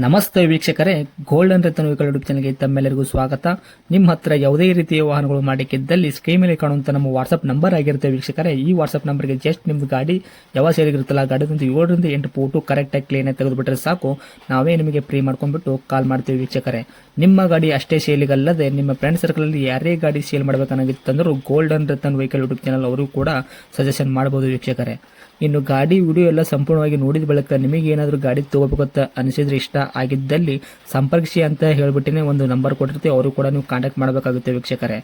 ನಮಸ್ತೆ ವೀಕ್ಷಕರೇ, golden Ratan vehicle YouTube ಚಾನಲ್ಗೆ ತಮ್ಮೆಲ್ಲರಿಗೂ ಸ್ವಾಗತ. ನಿಮ್ಮ ಹತ್ರ ಯಾವುದೇ ರೀತಿಯ ವಾಹನಗಳು ಮಾಡಿಕ್ಕಿದ್ದಲ್ಲಿ ಸ್ಕ್ರೀನ್ ಮೇಲೆ ಕಾಣುವಂತ ನಮ್ಮ ವಾಟ್ಸ್ಆಪ್ ನಂಬರ್ ಆಗಿರುತ್ತೆ ವೀಕ್ಷಕರೇ. ಈ ವಾಟ್ಸ್ಆಪ್ ನಂಬರ್ಗೆ ಜಸ್ಟ್ ನಿಮ್ದು ಗಾಡಿ ಯಾವ ಸೇರಿಗಿರುತ್ತಲ್ಲ ಗಾಡಿದಂತ 7ರಿಂದ 8 ಫೋಟೋ ಕರೆಕ್ಟಾಗಿ ಕ್ಲೀನ್ ಆಗಿ ತೆಗೆದುಬಿಟ್ರೆ ಸಾಕು, ನಾವೇ ನಿಮಗೆ ಫ್ರೀ ಮಾಡ್ಕೊಂಡ್ಬಿಟ್ಟು ಕಾಲ್ ಮಾಡ್ತೀವಿ ವೀಕ್ಷಕರೇ. ನಿಮ್ಮ ಗಾಡಿ ಅಷ್ಟೇ ಸೇಲಿಗಲ್ಲದೆ ನಿಮ್ಮ ಫ್ರೆಂಡ್ ಸರ್ಕಲ್ ಅಲ್ಲಿ ಯಾರೇ ಗಾಡಿ ಸೇಲ್ ಮಾಡಬೇಕನ್ನಾಗಿತ್ತಂದ್ರೂ golden Ratan vehicle YouTube channel ಅವರು ಕೂಡ ಸಜೆಷನ್ ಮಾಡಬಹುದು ವೀಕ್ಷಕರೇ. ಇನ್ನು ಗಾಡಿ ವಿಡಿಯೋ ಎಲ್ಲ ಸಂಪೂರ್ಣವಾಗಿ ನೋಡಿದ ಬಳಿಕ ನಿಮಗೆ ಏನಾದರೂ ಗಾಡಿ ತಗೋಬೇಕಂತ ಅನಿಸಿದ್ರೆ, ಇಷ್ಟ ಆಗಿದ್ದಲ್ಲಿ ಸಂಪರ್ಕಿಸಿ ಅಂತ ಹೇಳ್ಬಿಟ್ಟಿನೇ ಒಂದು ನಂಬರ್ ಕೊಟ್ಟಿರ್ತೀವಿ, ಅವರು ಕೂಡ ನೀವು ಕಾಂಟ್ಯಾಕ್ಟ್ ಮಾಡಬೇಕಾಗುತ್ತೆ ವೀಕ್ಷಕರೇ.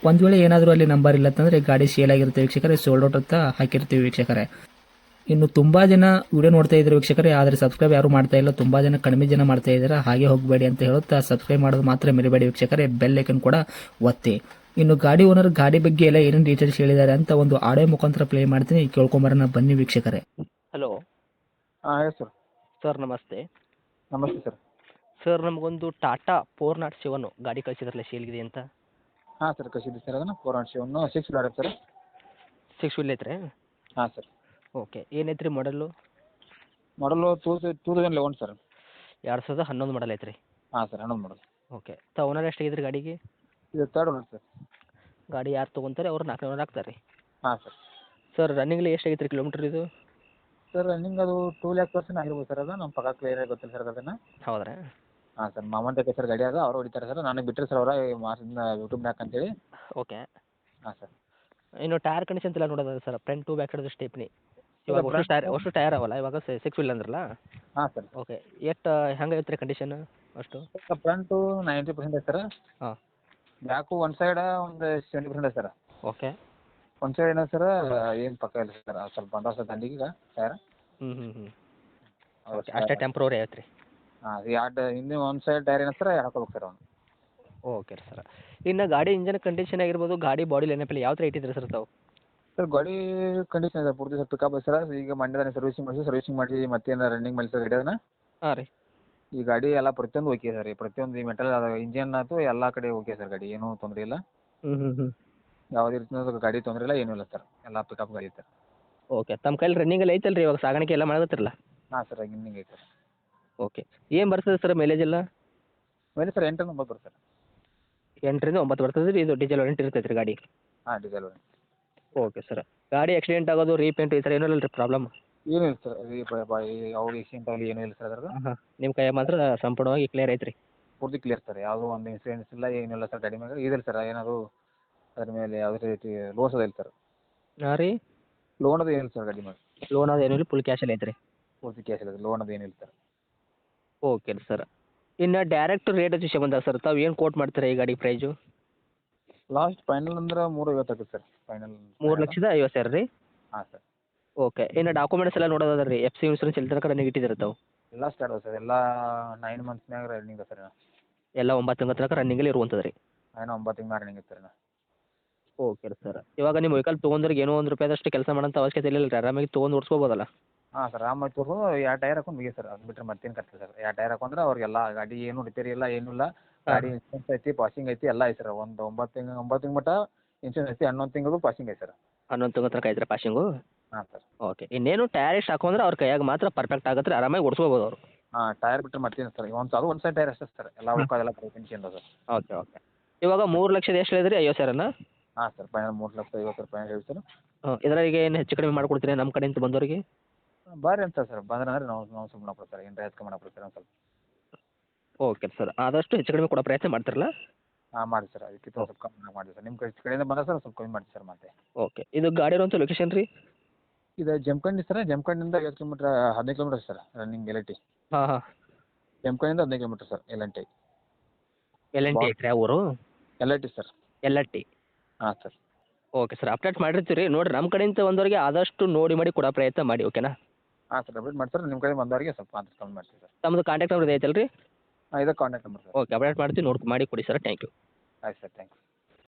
ಒಂದು ವೇಳೆ ಏನಾದರೂ ಅಲ್ಲಿ ನಂಬರ್ ಇಲ್ಲ ಅಂತಂದರೆ ಗಾಡಿ ಸೇಲ್ ಆಗಿರುತ್ತೆ ವೀಕ್ಷಕರೇ, ಸೋಲ್ಡ್ ಔಟ್ ಅಂತ ಹಾಕಿರ್ತೀವಿ ವೀಕ್ಷಕರೇ. ಇನ್ನು ತುಂಬ ಜನ ವಿಡಿಯೋ ನೋಡ್ತಾ ಇದ್ದಾರೆ ವೀಕ್ಷಕರೇ, ಆದರೆ ಸಬ್ಸ್ಕ್ರೈಬ್ ಯಾರು ಮಾಡ್ತಾ ಇಲ್ಲ, ತುಂಬ ಜನ ಕಡಿಮೆ ಜನ ಮಾಡ್ತಾ ಇದ್ದಾರೆ. ಹಾಗೆ ಹೋಗಬೇಡಿ ಅಂತ ಹೇಳುತ್ತಾ ಸಬ್ಸ್ಕ್ರೈಬ್ ಮಾಡೋದು ಮಾತ್ರ ಮರಿಬೇಡಿ ವೀಕ್ಷಕರೇ, ಬೆಲ್ ಐಕನ್ ಕೂಡ ಒತ್ತಿ. ಇನ್ನು ಗಾಡಿ ಓನರ್ ಗಾಡಿ ಬಗ್ಗೆ ಎಲ್ಲ ಏನೇನು ಡೀಟೇಲ್ಸ್ ಹೇಳಿದ್ದಾರೆ ಅಂತ ಒಂದು ಆಡಿಯೋ ಮುಖಾಂತರ ಪ್ಲೇ ಮಾಡ್ತೀನಿ, ಕೇಳ್ಕೊಂಬರೋಣ ಬನ್ನಿ ವೀಕ್ಷಕರೇ. ಹಲೋ. ಹಾಂ ಹೇಳಿ ಸರ್. ಸರ್ ನಮಸ್ತೆ. ನಮಸ್ತೆ ಸರ್. ಸರ್ ನಮಗೊಂದು ಟಾಟಾ 407 ಗಾಡಿ ಕಳಿಸಿದ್ರಲ್ಲ ಸೇಲ್ಗಿದೆ ಅಂತ. ಹಾಂ ಸರ್, ಕಳಿಸಿದ್ದೆ ಸರ್ ಅದನ್ನು 407 6 ಗಾಡಿ ಸರ್. 6 ವೀಲ್ ಐತ್ರಿ? ಹಾಂ ಸರ್. ಓಕೆ, ಏನೈತ್ರಿ ಮಾಡಲು? ಮಾಡಲು 2011 ಸರ್. 2011 ಮಾಡಲ್ ಐತ್ರಿ? ಹಾಂ ಸರ್, 11 ಮಾಡಲ್. ಓಕೆ, ಓನರ್ ಎಷ್ಟಾಗಿದ್ರಿ ಗಾಡಿಗೆ? ಇದು 3rd ಓನರ್ ಸರ್. ಗಾಡಿ ಯಾರು ತೊಗೊಂತಾರೆ ಅವ್ರು 4 ಓನರ್ ಆಗ್ತಾರೆ ರೀ? ಹಾಂ ಸರ್. ಸರ್ ರನ್ನಿಂಗ್ಲಿ ಎಷ್ಟಾಗೈತೆ ರೀ ಕಿಲೋಮೀಟ್ರ್ ಇದು? ಸರ್ ರನ್ನಿಂಗ್ ಅದು 2,00,000 ಆಗಿರ್ಬೋದು ಸರ್. ಅದು ನಮ್ಮ ಪಕ್ಕ ಕ್ಲಿಯರ್ ಆಗಿ ಗೊತ್ತಿಲ್ಲ ಸರ್ ಅದನ್ನು. ಹೌದ್ರಾ? ಹಾಂ ಸರ್, ಮಾಮನ್ ಜೊತೆ ಸರ್ ಗಾಡಿ ಅದ, ಅವ್ರು ಹೊಡಿತಾರೆ ಸರ್. ನನಗೆ ಬಿಟ್ಟರೆ ಸರ್ ಅವರ ಮಾರ್ಸಿಂದ ಯೂಟ್ಯೂಬ್ನಾಗ ಅಂತೇಳಿ. ಓಕೆ. ಹಾಂ ಸರ್. ಇನ್ನು ಟೈರ್ ಕಂಡೀಷನ್ಸ್ ಎಲ್ಲ ನೋಡೋದ ಸರ್, ಫ್ರಂಟ್ ಟು ಬ್ಯಾಕ್ ಹಿಡಿದು ಸ್ಟೆಪ್ನಿ ಇವಾಗ ಅಷ್ಟು ಟೈರ್ ಅವಲ್ಲ ಇವಾಗ 6 ವೀಲ್ ಅಂದ್ರಲ್ಲ? ಹಾಂ ಸರ್. ಓಕೆ, ಎಷ್ಟು ಹೆಂಗೈತೆ ರೀ ಕಂಡೀಷನ್ ಅಷ್ಟು? ಫ್ರಂಟು 90% ಐತೆ ಸರ್. ಹಾಂ. ಬ್ಯಾಕು ಒಂದು ಸೈಡ್ ಒಂದು 70% ಐತೆ ಸರ್. ಓಕೆ. ಒಂದು ಸೈಡ್ ಏನೋ ಸರ್ ಏನು ಪಕ್ಕ ಇಲ್ಲ ಸರ್, ಸ್ವಲ್ಪ ಬಂದ ಸರ್ ದಂಡಿಗೆ ಟೈರ್. ಹ್ಞೂ ಓಕೆ, ಅಷ್ಟೇ ಟೆಂಪ್ರವರಿ ಐತೆ ರೀ? ಹಾಂ, ಎರಡು ಹಿಂದೆ ಒಂದು ಸೈಡ್ ಟೈರ್ ಏನೋ ಸರ್ ಹಾಕೋಬೇಕು ಸರ್ ಅವನು. ಓಕೆ ರೀ ಸರ್. ಇನ್ನು ಗಾಡಿ ಇಂಜನ್ ಕಂಡೀಷನ್ ಆಗಿರ್ಬೋದು, ಗಾಡಿ ಬಾಡಿ ಲೈನಪ್ ಯಾವ ಥರ ಇಟ್ಟಿದ್ರಿ ಸರ್ ತಾವು? ಸರ್ ಗಾಡಿ ಕಂಡೀಷನ್ ಇದೆ ಪೂರ್ತಿ ಸರ್. ಪಿಕಪ್ ಸರ್ ಈಗ ಮಂಡ್ಯದಾನೆ ಸರ್ವಿಸಿಂಗ್ ಮಾಡಿ ಮತ್ತೇನು ರನ್ನಿಂಗ್ ಮಾಡಿ ಸರ್ ಗಾಡಿ ಅದನ್ನ. ಹಾಂ ರೀ. ಈ ಗಾಡಿ ಎಲ್ಲ ಪ್ರತಿಯೊಂದು ಓಕೆ ಸರ್, ಈ ಪ್ರತಿಯೊಂದು ಈ ಮೆಟಲ್ ಇಂಜಿನ್ ಆಯ್ತು ಎಲ್ಲ ಕಡೆ ಓಕೆ ಸರ್. ಗಾಡಿ ಏನೂ ತೊಂದರೆ ಇಲ್ಲ, ಹ್ಞೂ ಯಾವುದೇ ರೀತಿಯ ಗಾಡಿ ತೊಂದರೆ ಇಲ್ಲ, ಏನೂ ಇಲ್ಲ ಸರ್. ಎಲ್ಲ ಪಿಕಪ್ ಗಾಡಿ ಸರ್. ಓಕೆ, ತಮ್ಮ ಕೈಲಿ ರನ್ನಿಂಗಲ್ಲಿ ಐತಲ್ಲ ರೀ ಇವಾಗ ಸಾಗಾಣಿಕೆ ಎಲ್ಲ ಮಾಡಕತ್ತಿರಲ್ಲ? ಹಾಂ ಸರ್, ಹಿಂಗೆ ಐತೆ ಸರ್. ಓಕೆ, ಏನು ಬರ್ತದೆ ಸರ್ ಮೈಲೇಜ್ ಎಲ್ಲ? ಮೇಲೆ ಸರ್ 8 9 ಬರುತ್ತೆ ಸರ್. 8ರಿಂದ 9 ಬರ್ತದೆ ರೀ. ಇದು ಡೀಸೆಲ್ ವಾರಂಟಿ ಇರ್ತೈತೆ ರೀ ಗಾಡಿ? ಹಾಂ, ಡೀಸೆಲ್. Okay sir. ಗಾಡಿ ಆಕ್ಸಿಡೆಂಟ್ ಆಗೋದು ರೀಪೇಂಟ್ ಈ ಥರ ಏನೂ ಇಲ್ಲ ರೀ ಪ್ರಾಬ್ಲಮ್? ಏನೂ ಇಲ್ಲ ಸರ್, ಅವ್ರು ಎಕ್ಸಿಡೆಂಟ್ ಆಗಲಿ ಏನೂ ಇಲ್ಲ ಸರ್ ಅದ್ರದ್ದು. ಹಾಂ, ನಿಮ್ಮ ಕೈ ಮಾತ್ರ ಸಂಪೂರ್ಣವಾಗಿ ಕ್ಲಿಯರ್ ಐತೆ ರೀ? ಪೂರ್ತಿ ಕ್ಲಿಯರ್ ಸರ್, ಯಾವುದೋ ಒಂದು ಇನ್ಸಿಡೆನ್ಸ್ ಇಲ್ಲ, ಏನಿಲ್ಲ ಸರ್. ಗಾಡಿ ಮೇಲೆ ಇದಿಲ್ಲ ಸರ್, ಏನಾದ್ರು ಅದ್ರ ಮೇಲೆ ಯಾವುದೇ ರೀತಿ ಲೋಸ್ ಅದಿಲ್ಲ ಸರ್. ಹಾಂ ರೀ. ಲೋನ್ ಅದು ಏನಿಲ್ಲ ಸರ್ ಗಾಡಿ ಮೇಲೆ. ಲೋನ್ ಅದು ಏನೂ ಇಲ್ಲ, ಫುಲ್ ಕ್ಯಾಶಲ್ಲಿ ಐತೆ ರೀ? ಪೂರ್ತಿ ಕ್ಯಾಶ್ ಇಲ್ಲ, ಲೋನ್ ಅದು ಏನಿಲ್ಲ ಸರ್. ಓಕೆ ರೀ ಸರ್. ಇನ್ನು ಡೈರೆಕ್ಟ್ ರೇಟ್ ವಿಷಯ ಬಂದಾಗ ಸರ್, ತಾವು ಏನು ಕೋಟ್ ಮಾಡ್ತೀರಾ ಈ ಗಾಡಿ ಪ್ರೈಸು? ಲಾಸ್ಟ್ ಫೈನಲ್ ಅಂದ್ರೆ 350 ಆಗುತ್ತೆ ಸರ್, ಫೈನಲ್. 3,50,000 ರೀ? ಹಾಂ ಸರ್. ಓಕೆ, ಇನ್ನು ಡಾಕ್ಯುಮೆಂಟ್ಸ್ ಎಲ್ಲ ನೋಡೋದಾದ್ರೆ ರೀ, ಎಫ್ ಸಿ ಇನ್ಸೂರೆನ್ಸ್ ಎಲ್ಲಿ ತನಕ ರನ್ನಿಂಗ್ ಇಟ್ಟಿದ್ದೀರ ತಾವು? ಎಲ್ಲ ಸ್ಟಾರ್ಟ್ ಅದ ಸರ್, ಎಲ್ಲ 9 ಮಂತ್ಸ್ನಾಗ ರನ್ನಿಂಗ್ ಅದ ಸರ್. ಎಲ್ಲ 9 ತಿಂಗಳ ತನಕ ರನ್ನಿಂಗಲ್ಲಿ ಇರುವಂಥದ್ದು ರೀ? ಏನೋ 9 ತಿಂಗಳು ರನ್ನಿಂಗ್ ಇತ್ತು ಸರ್. ಓಕೆ ರೀ ಸರ್. ಇವಾಗ ನಿಮ್ಮ ವೆಹಿಕಲ್ ತೊಗೊಂಡ್ರಿಗೆ ಏನೋ ₹1 ಕೆಲಸ ಮಾಡೋಂಥ ಅವಶ್ಯಕತೆ ಇಲ್ಲ ರೀ, ಆರಾಮಾಗಿ ತೊಗೊಂಡು ಓಡಿಸ್ಕೋಬೋದಲ್ಲ? ಹಾಂ ಸರ್, ಆರಾಮಾಗಿ ತೋರ್ಸು. 2 ಟೈರ್ ಹಾಕೊಂಡು ಮುಗಿ ಸರ್, ಅದು ಬಿಟ್ಟರೆ ಮತ್ತೇನು ಕಟ್ಟಿಲ್ಲ ಸರ್. 2 ಟೈರ್ ಹಾಕೊಂಡ್ರೆ ಅವ್ರಿಗೆಲ್ಲ ಗಾಡಿ ಏನು ರಿಪೇರಿ ಇಲ್ಲ, ಏನೂ ಇಲ್ಲ. ಗಾಡಿ ಇನ್ಸೂರೆನ್ಸ್ ಐತಿ, ಪಾಸಿಂಗ್ ಐತಿ, ಎಲ್ಲ ಐತಿ ಸರ್. ಒಂದು 9 ತಿಂಗಳು ಮಟ್ಟ ಇನ್ಸೂರೆನ್ಸ್ ಐತಿ, 11 ತಿಂಗಳು ಪಾಸಿಂಗ್ ಐತಿ ಸರ್. 11 ತಿಂಗಳ ತನಕ ಐತ್ರಿ ಪಾಸಿಂಗು? ಹಾಂ ಸರ್. ಓಕೆ, ಇನ್ನೇನು ಟೈರ್ ಎಷ್ಟು ಹಾಕೊಂಡ್ರೆ ಅವ್ರ ಕೈಯಾಗ ಮಾತ್ರ ಪರ್ಫೆಕ್ಟ್ ಆಗುತ್ತೆ ರೀ, ಆರಾಮಾಗಿ ಓಡಿಸ್ಕೋಬೋದು ಅವರು? ಹಾಂ, ಟೈರ್ ಬಿಟ್ಟರೆ ಮತ್ತೇನು ಸರ್, ಒಂದು ಸೈಡ್ ಟೈರ್ ಅಷ್ಟೇ ಸರ್, ಎಲ್ಲ ಉಳ್ಕೋದೆಲ್ಲ ಫಿನಿಶಿಂಗ್ ಅದ ಸರ್. Okay okay. ಇವಾಗ 3,00,000 ಎಷ್ಟು ಹೇಳಿದ್ರಿ? 50,000ನಾ? ಹಾಂ ಸರ್, ಫೈನಲ್ 3,50,000 ಫೈನಲ್ ಹೇಳಿ ಸರ್. ಇದರಾಗೆ ಏನು ಹೆಚ್ಚು ಕಡಿಮೆ ಮಾಡ್ಕೊಡ್ತೀರಿ ನಮ್ಮ ಕಡೆಯಿಂದ ಬಂದವರಿಗೆ? ಬರ್ರಿ ಅಂತ ಸರ್, ಬಂದ್ರೆ ಅಂದ್ರೆ ನಾವು ಸುಮ್ಮನೆ ಮಾಡ್ಕೊಡ್ತಾರೆ, ಏನು ಹೆಚ್ಚು ಮಾಡಕೊಡ್ತಾರೆ ಒಂದು ಸ್ವಲ್ಪ. ಓಕೆ ಸರ್, ಆದಷ್ಟು ಹೆಚ್ಚು ಕಡಿಮೆ ಕೊಡೋ ಪ್ರಯತ್ನ ಮಾಡ್ತಾರಲ್ಲ? ಹಾಂ ಮಾಡಿ ಸರ್, ಅದಕ್ಕೆ ಸ್ವಲ್ಪ ಕಮ್ಮಿ ಮಾಡಿ ಸರ್. ನಿಮ್ಮ ಕಡೆಯಿಂದ ಬಂದ ಸರ್ ಸ್ವಲ್ಪ ಕಮ್ಮಿ ಮಾಡಿ ಸರ್ ಮತ್ತೆ. ಓಕೆ, ಇದು ಗಾಡಿ ಇರುವಂಥ ಲೊಕೇಶನ್ ರೀ? ಇದು ಜಮಖಂಡಿ ಸರ್. ಜಮಖಂಡಿಯಿಂದ 15 ಕಿಲೋಮೀಟರ್ ಸರ್ ರನ್ನಿಂಗ್ L&T. ಹಾಂ. ಜಮಖಂಡಿಯಿಂದ 15 ಕಿಲೋಮೀಟರ್ ಸರ್ L&T. L&T ಐತ್ರಿ ಆ ಊರು? L&T sir. L&T. ಹಾಂ ಸರ್. ಓಕೆ ಸರ್, ಅಪ್ಡೇಟ್ ಮಾಡಿರ್ತೀವಿ ರೀ. ನೋಡಿರಿ ನಮ್ಮ ಕಡೆಯಿಂದ ಬಂದವರಿಗೆ ಆದಷ್ಟು ನೋಡಿ ಮಾಡಿ ಕೊಡೋ ಪ್ರಯತ್ನ ಮಾಡಿ, ಓಕೆನಾ? ಹಾಂ ಸರ್, ಅಪ್ಡೇಟ್ ಮಾಡಿ ಸರ್. ನಿಮ್ಮ ಕಡೆ ಬಂದವರಿಗೆ ಸ್ವಲ್ಪ ಅಂತ ಕಮ್ಮಿ ಮಾಡ್ತೀವಿ ಸರ್. ತಮ್ಮದು ಕಾಂಟ್ಯಾಕ್ಟ್ ನಂಬರ್ ಐತಲ್ಲ ರೀ? ಹಾಂ, ಇದು contact number sir. Okay, update ಮಾಡ್ತೀವಿ, ಮಾಡಿ ಕೊಡಿ ಸರ್. Thank you. ಆಯ್ತು ಸರ್, ಥ್ಯಾಂಕ್ಸ್.